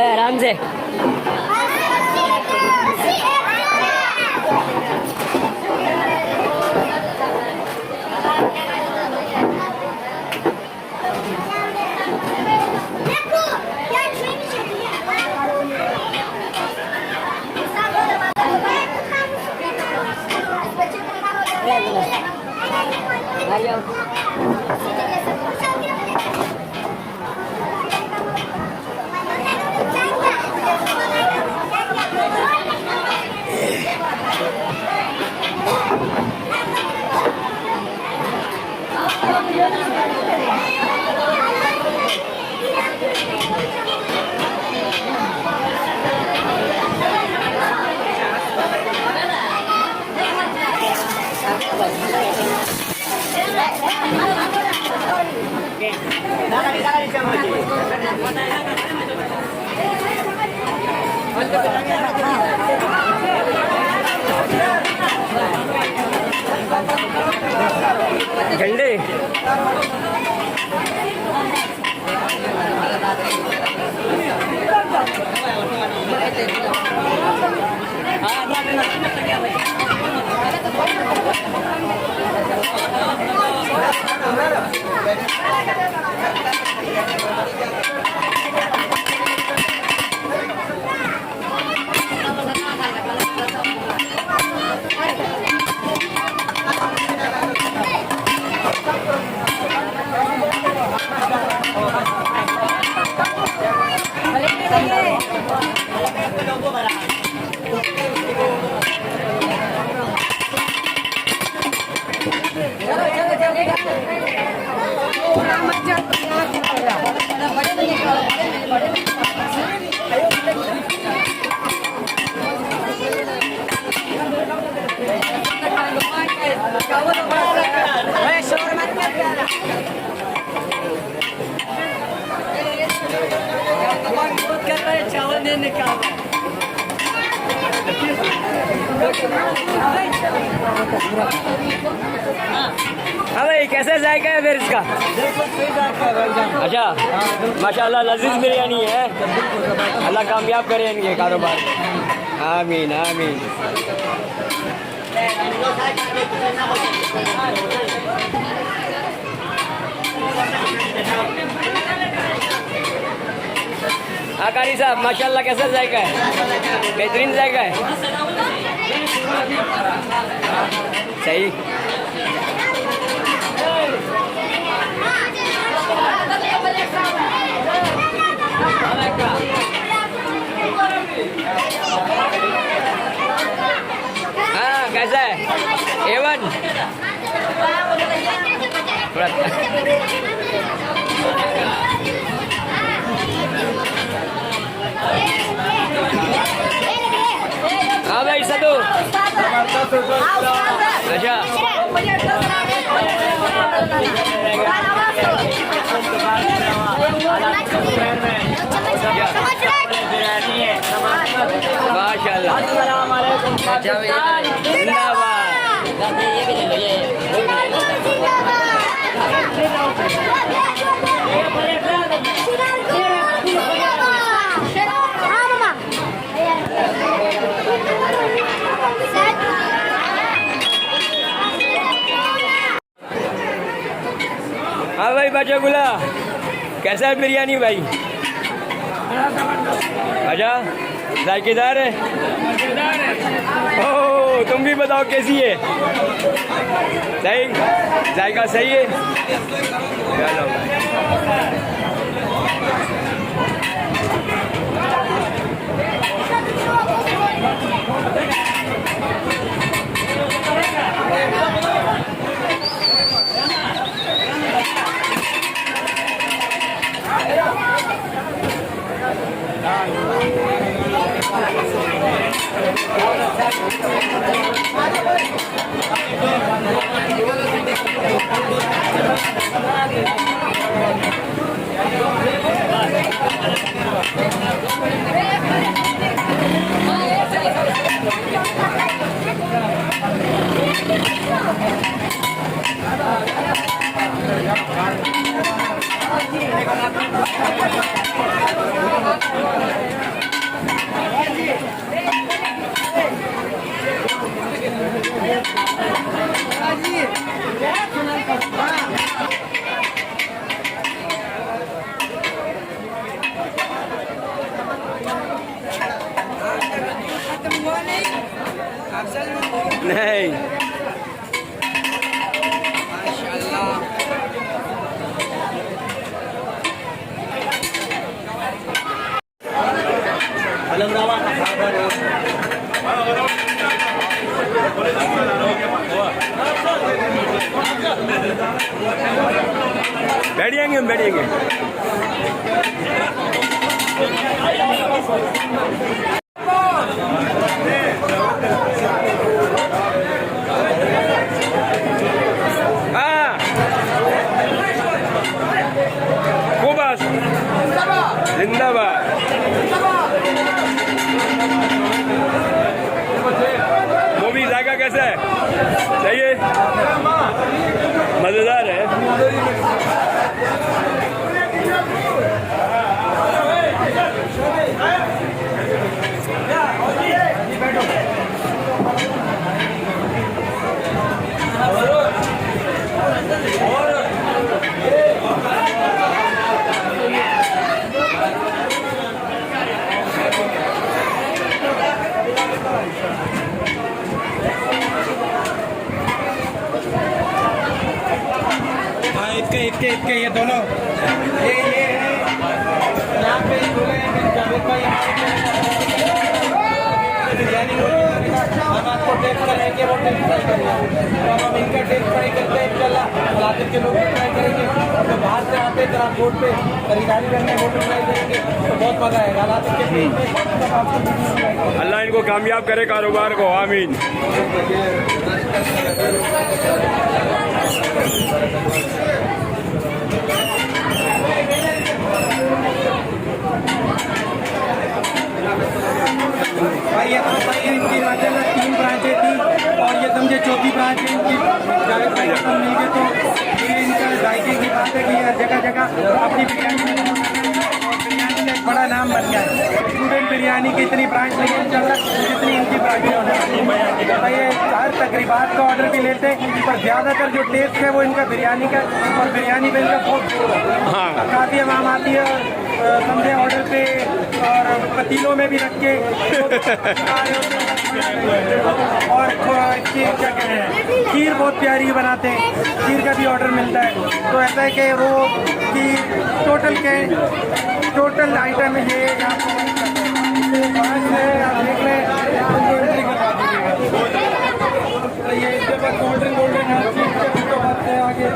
आराम से झंडे चावल नहीं निकाल हाँ भाई कैसे जायका है फिर इसका? अच्छा माशाल्लाह लजीज बिरयानी है। अल्लाह कामयाब करे इनके कारोबार में। आमीन आमीन। कारी साहब माशाल्लाह कैसा जायका है? बेहतरीन जायका है। सही हाँ कैसा है? A1 हाँ भाई सदू अच्छा माशाल्लाह हाँ भाई बच्चोगुला, कैसा है बिरयानी भाई? अच्छा, जायकेदार है। ओह, तुम भी बताओ कैसी है? सही, जायका सही है। चलो नहीं, बैठेंगे हम बैठेंगे। हाँ, खूबस जिंदाबाद। मूवी जायका कैसा है? सही है, मजेदार है। इसके ये दोनों ये है यहाँ पे जावेद भाई हम आपको टेस्ट करेंगे, वो टेस्ट ट्राई करेंगे। तो हम इनका टेस्ट ट्राई करते हैं इंशाल्लाह, लाते के लोग ट्राई करेंगे। तो बाहर से आते हैं ट्रांसपोर्ट पे खरीदारी करने होटल ट्राई करेंगे तो बहुत मजा आएगा। लाते के अल्लाह इनको कामयाब करे कारोबार को, आमीन। भाई ये इनकी हिमाचल में 3 ब्रांचें थी और ये समझे चौथी ब्रांच है इनकी। जावेद भाई को मिल गए तो ये इनका जायके की बात है कि हर जगह जगह अपनी बिरयानी में एक बड़ा नाम बन गया है। स्टूडेंट बिरयानी की इतनी ब्रांच नहीं चल रहा जितनी इनकी ब्रांचें होने। भाई ये हर तकरीबात का ऑर्डर भी लेते हैं पर ज़्यादातर जो टेस्ट है वो इनका बिरयानी का, और बिरयानी में इनका बहुत काफ़ी आम आती है समझे ऑर्डर पे और पतीलों में भी रख के और इसकी क्या कहते हैं खीर बहुत प्यारी बनाते हैं, खीर का भी ऑर्डर मिलता है। तो ऐसा है कि वो कि टोटल आइटम ये आपको आप देख लें, ये इसके बाद गोल्डन आगे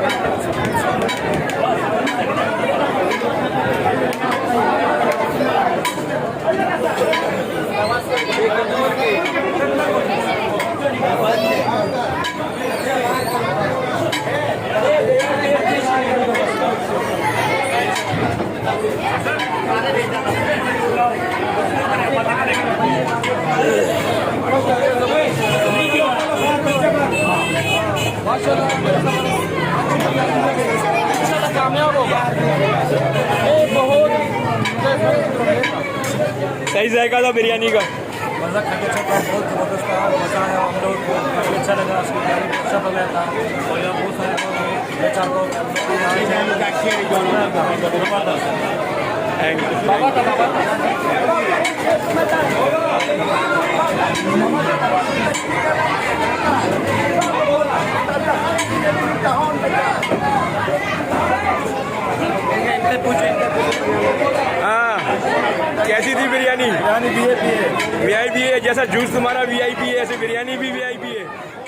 सही जायका था बिरयानी का। मज़ा खाने अच्छा था, बहुत ज़बरदस्त था, मज़ा आया। हम लोग को काफ़ी अच्छा लगा, उसकी तैयारी अच्छा लग रहा था और यहाँ बहुत सारे लोग चार को हाँ, कैसी थी बिरयानी? बिरयानी भी है वीआईपी है, जैसा जूस तुम्हारा वीआईपी है ऐसे बिरयानी भी वीआईपी है।